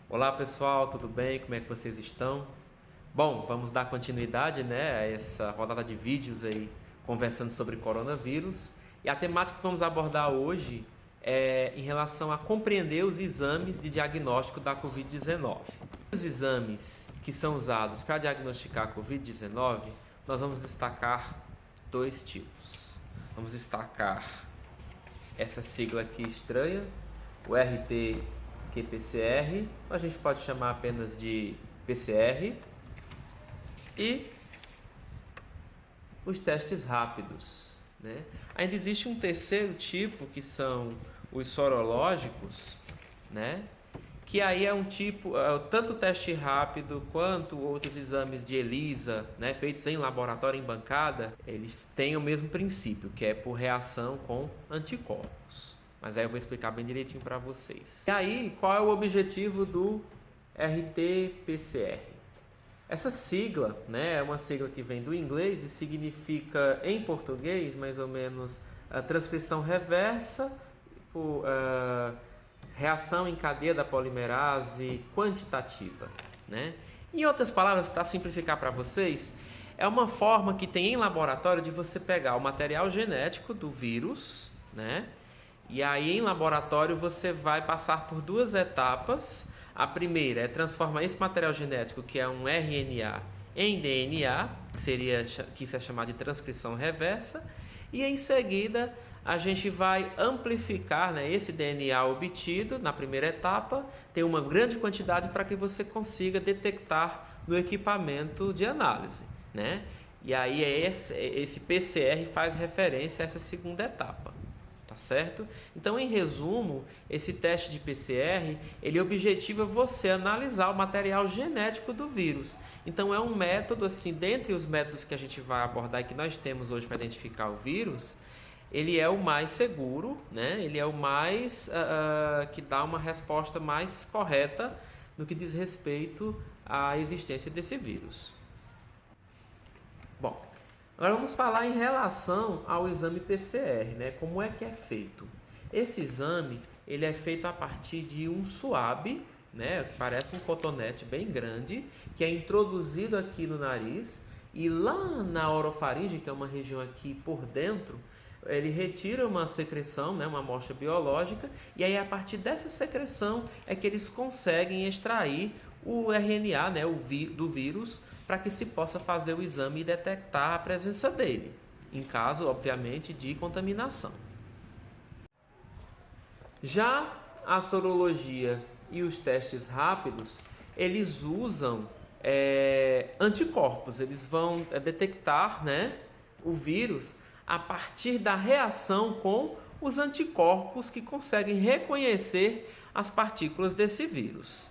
Olá pessoal, tudo bem? Como é que vocês estão? Bom, vamos dar continuidade, né, a essa rodada de vídeos aí conversando sobre coronavírus. E a temática que vamos abordar hoje é em relação a compreender os exames de diagnóstico da Covid-19. Os exames que são usados para diagnosticar a Covid-19, nós vamos destacar dois tipos. Vamos destacar essa sigla aqui estranha, o RT-qPCR, a gente pode chamar apenas de PCR, e os testes rápidos, né? Ainda existe um terceiro tipo, que são os sorológicos, né? Que aí é um tipo, tanto o teste rápido quanto outros exames de ELISA, né, feitos em laboratório em bancada, eles têm o mesmo princípio, que é por reação com anticorpos. Mas aí eu vou explicar bem direitinho para vocês. E aí, qual é o objetivo do RT-PCR? Essa sigla, né, é uma sigla que vem do inglês e significa, em português, mais ou menos, a transcrição reversa por reação em cadeia da polimerase quantitativa, né? Em outras palavras, para simplificar para vocês, é uma forma que tem em laboratório de você pegar o material genético do vírus, né? E aí em laboratório você vai passar por duas etapas. A primeira é transformar esse material genético, que é um RNA, em DNA, que isso é chamado de transcrição reversa, e em seguida a gente vai amplificar, né, esse DNA obtido na primeira etapa, tem uma grande quantidade para que você consiga detectar no equipamento de análise, né? E aí esse PCR faz referência a essa segunda etapa. Tá certo? Então, em resumo, esse teste de PCR, ele objetiva você analisar o material genético do vírus. Então, é um método, assim, dentre os métodos que a gente vai abordar e que nós temos hoje para identificar o vírus, ele é o mais seguro, né? Ele é o mais, que dá uma resposta mais correta no que diz respeito à existência desse vírus. Bom, agora vamos falar em relação ao exame PCR, né? Como é que é feito? Esse exame, ele é feito a partir de um suave, né? Parece um cotonete bem grande, que é introduzido aqui no nariz e lá na orofaringe, que é uma região aqui por dentro, ele retira uma secreção, né, uma amostra biológica, e aí a partir dessa secreção é que eles conseguem extrair o RNA, né, do vírus, para que se possa fazer o exame e detectar a presença dele, em caso, obviamente, de contaminação. Já a sorologia e os testes rápidos, eles usam anticorpos, eles vão detectar, né, o vírus a partir da reação com os anticorpos que conseguem reconhecer as partículas desse vírus.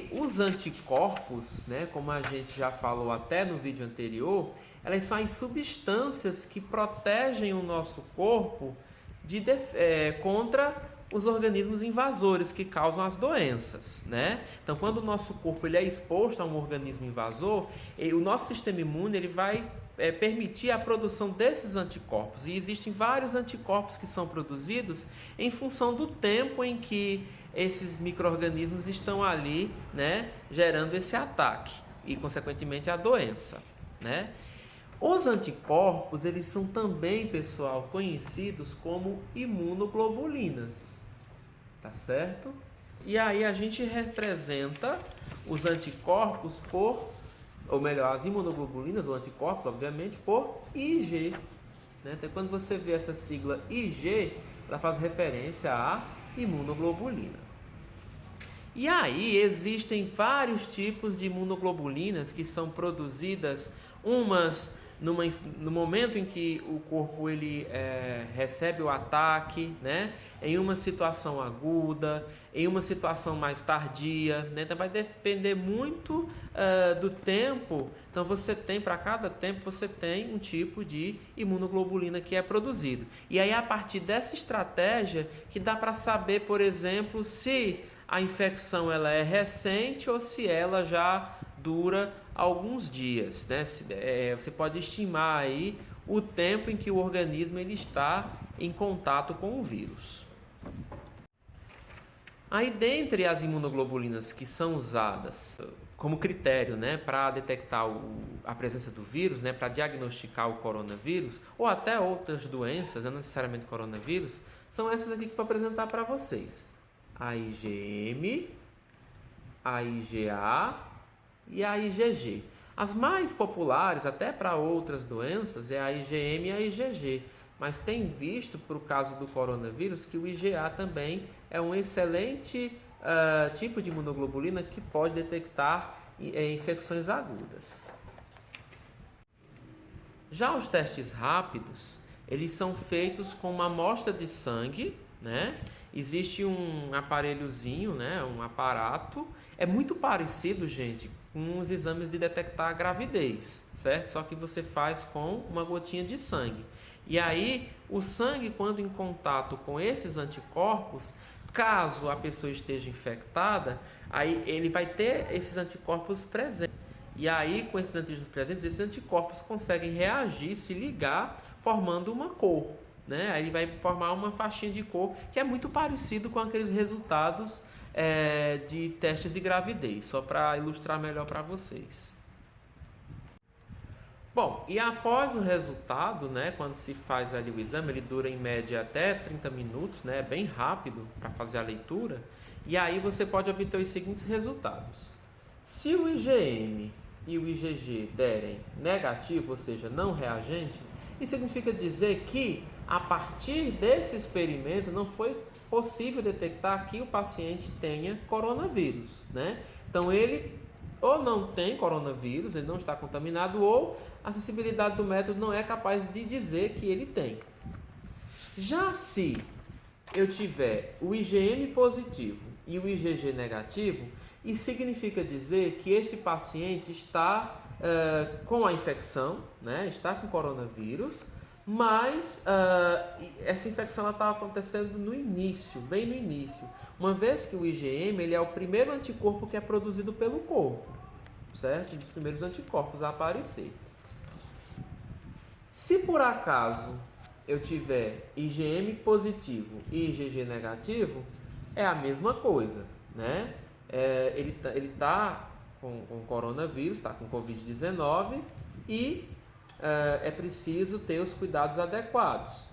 Os anticorpos, né, como a gente já falou até no vídeo anterior, elas são as substâncias que protegem o nosso corpo contra os organismos invasores que causam as doenças, né? Então, quando o nosso corpo ele é exposto a um organismo invasor, o nosso sistema imune ele vai permitir a produção desses anticorpos. E existem vários anticorpos que são produzidos em função do tempo em que esses micro-organismos estão ali, né, gerando esse ataque e, consequentemente, a doença, né? Os anticorpos, eles são também, pessoal, conhecidos como imunoglobulinas, tá certo? E aí a gente representa os anticorpos ou melhor, as imunoglobulinas ou anticorpos, obviamente, por IG, né? Então, quando você vê essa sigla IG, ela faz referência à imunoglobulina. E aí existem vários tipos de imunoglobulinas que são produzidas, umas no momento em que o corpo ele recebe o ataque, né? Em uma situação aguda, em uma situação mais tardia, né? Então vai depender muito do tempo. Então para cada tempo você tem um tipo de imunoglobulina que é produzido. E aí a partir dessa estratégia que dá para saber, por exemplo, se a infecção ela é recente ou se ela já dura alguns dias, né? Você pode estimar aí o tempo em que o organismo ele está em contato com o vírus. Aí, dentre as imunoglobulinas que são usadas como critério, né, para detectar a presença do vírus, né, para diagnosticar o coronavírus, ou até outras doenças, não necessariamente coronavírus, são essas aqui que vou apresentar para vocês. A IgM, a IgA e a IgG. As mais populares, até para outras doenças, é a IgM e a IgG. Mas tem visto, para o caso do coronavírus, que o IgA também é um excelente tipo de imunoglobulina que pode detectar infecções agudas. Já os testes rápidos, eles são feitos com uma amostra de sangue, né? Existe um aparelhozinho, né? Um aparato. É muito parecido, gente, com os exames de detectar a gravidez, certo? Só que você faz com uma gotinha de sangue. E aí, o sangue, quando em contato com esses anticorpos, caso a pessoa esteja infectada, aí ele vai ter esses anticorpos presentes. E aí, com esses antígenos presentes, esses anticorpos conseguem reagir, se ligar, formando uma cor, né? Aí ele vai formar uma faixinha de cor que é muito parecido com aqueles resultados de testes de gravidez, só para ilustrar melhor para vocês. Bom, e após o resultado, né, quando se faz ali o exame, ele dura em média até 30 minutos, né, bem rápido para fazer a leitura, e aí você pode obter os seguintes resultados. Se o IgM e o IgG derem negativo, ou seja, não reagente, isso significa dizer que a partir desse experimento não foi possível detectar que o paciente tenha coronavírus, né? Então ele ou não tem coronavírus, ele não está contaminado, ou a sensibilidade do método não é capaz de dizer que ele tem. Já se eu tiver o IgM positivo e o IgG negativo, isso significa dizer que este paciente está com a infecção, né? Está com coronavírus, mas essa infecção está acontecendo no início, bem no início, uma vez que o IgM ele é o primeiro anticorpo que é produzido pelo corpo, certo? Um dos primeiros anticorpos a aparecer. Se por acaso eu tiver IgM positivo e IgG negativo, é a mesma coisa, né? Ele está com coronavírus, está com Covid-19 e é preciso ter os cuidados adequados.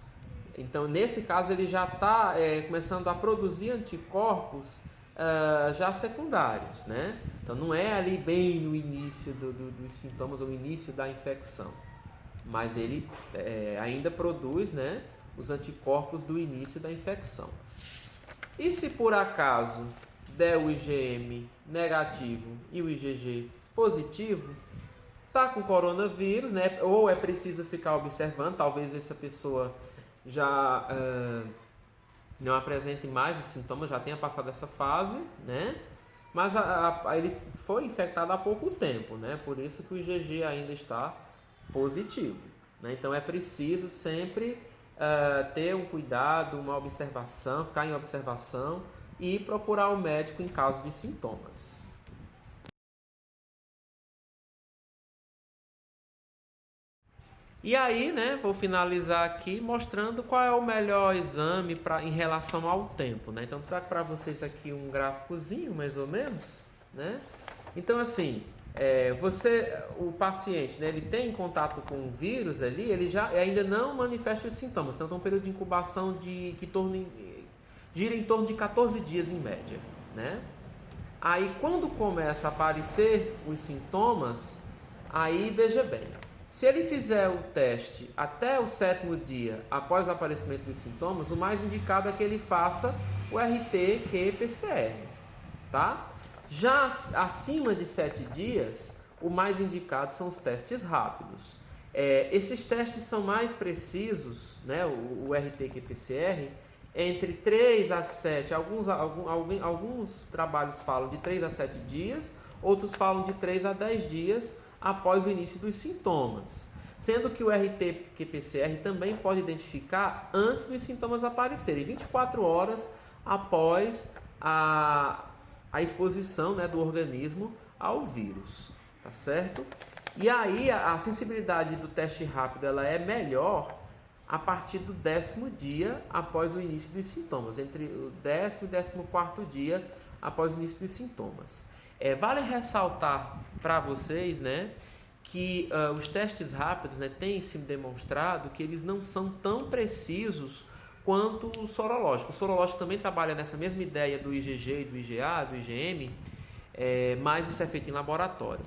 Então, nesse caso, ele já está começando a produzir anticorpos já secundários, né? Então, não é ali bem no início dos sintomas ou no início da infecção, mas ele ainda produz, né, os anticorpos do início da infecção. E se por acaso der o IgM negativo e o IgG positivo, está com coronavírus, né? Ou é preciso ficar observando, talvez essa pessoa já não apresente mais os sintomas, já tenha passado essa fase, né? Mas ele foi infectado há pouco tempo, né? Por isso que o IgG ainda está positivo, né? Então é preciso sempre ter um cuidado, uma observação, ficar em observação e procurar o médico em caso de sintomas. E aí, né, vou finalizar aqui mostrando qual é o melhor exame em relação ao tempo, né? Então, trago para vocês aqui um gráficozinho, mais ou menos, né? Então, assim, o paciente, né, ele tem contato com o vírus ali, ele já ainda não manifesta os sintomas. Então, tem um período de incubação gira em torno de 14 dias em média, né? Aí, quando começa a aparecer os sintomas, aí veja bem, se ele fizer o teste até o 7º dia após o aparecimento dos sintomas, o mais indicado é que ele faça o RT-qPCR, tá? Já acima de 7 dias, o mais indicado são os testes rápidos. Esses testes são mais precisos, né? O RT-qPCR, entre 3 a 7, alguns trabalhos falam de 3 a 7 dias, outros falam de 3 a 10 dias após o início dos sintomas. Sendo que o RT-qPCR também pode identificar antes dos sintomas aparecerem, 24 horas após a exposição, né, do organismo ao vírus, tá certo? E aí a sensibilidade do teste rápido ela é melhor a partir do 10º dia após o início dos sintomas, entre o 10º e o 14º dia após o início dos sintomas. Vale ressaltar para vocês, né, que os testes rápidos, né, têm se demonstrado que eles não são tão precisos quanto o sorológico. O sorológico também trabalha nessa mesma ideia do IgG, do IgA, do IgM, mas isso é feito em laboratório.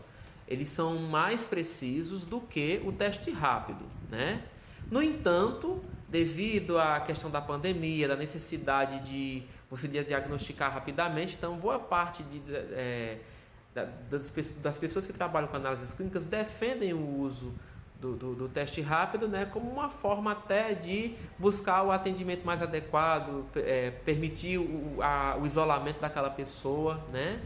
Eles são mais precisos do que o teste rápido, né? No entanto, devido à questão da pandemia, da necessidade de você diagnosticar rapidamente, então boa parte das pessoas que trabalham com análises clínicas defendem o uso do teste rápido, né, como uma forma até de buscar o atendimento mais adequado, permitir o isolamento daquela pessoa, né?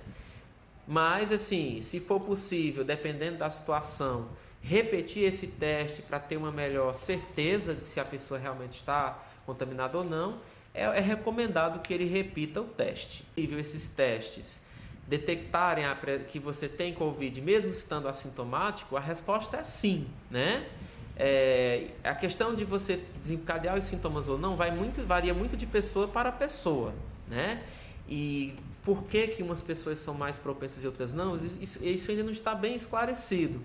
Mas, assim, se for possível, dependendo da situação, repetir esse teste para ter uma melhor certeza de se a pessoa realmente está contaminada ou não, é recomendado que ele repita o teste. Esses testes detectarem que você tem Covid, mesmo estando assintomático, a resposta é sim, né? A questão de você desencadear os sintomas ou não varia muito de pessoa para pessoa, né? E por que umas pessoas são mais propensas e outras não, isso ainda não está bem esclarecido.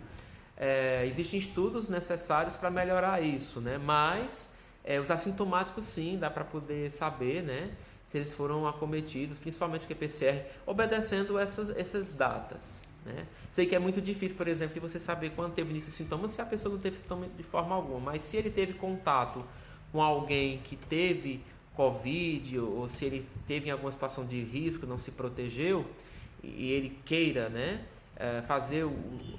Existem estudos necessários para melhorar isso, né? Mas os assintomáticos sim, dá para poder saber, né, se eles foram acometidos, principalmente o QPCR, obedecendo essas datas, né? Sei que é muito difícil, por exemplo, de você saber quando teve início de sintomas se a pessoa não teve sintoma de forma alguma, mas se ele teve contato com alguém que teve Covid, ou se ele teve em alguma situação de risco, não se protegeu, e ele queira, né, fazer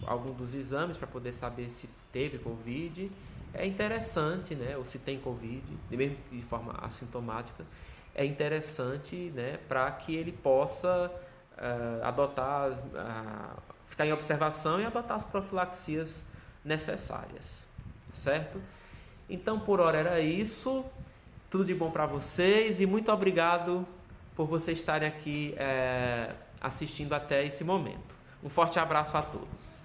algum dos exames para poder saber se teve Covid, é interessante, né, ou se tem Covid, mesmo de forma assintomática, é interessante, né, para que ele possa ficar em observação e adotar as profilaxias necessárias, certo? Então, por hora era isso. Tudo de bom para vocês e muito obrigado por vocês estarem aqui assistindo até esse momento. Um forte abraço a todos.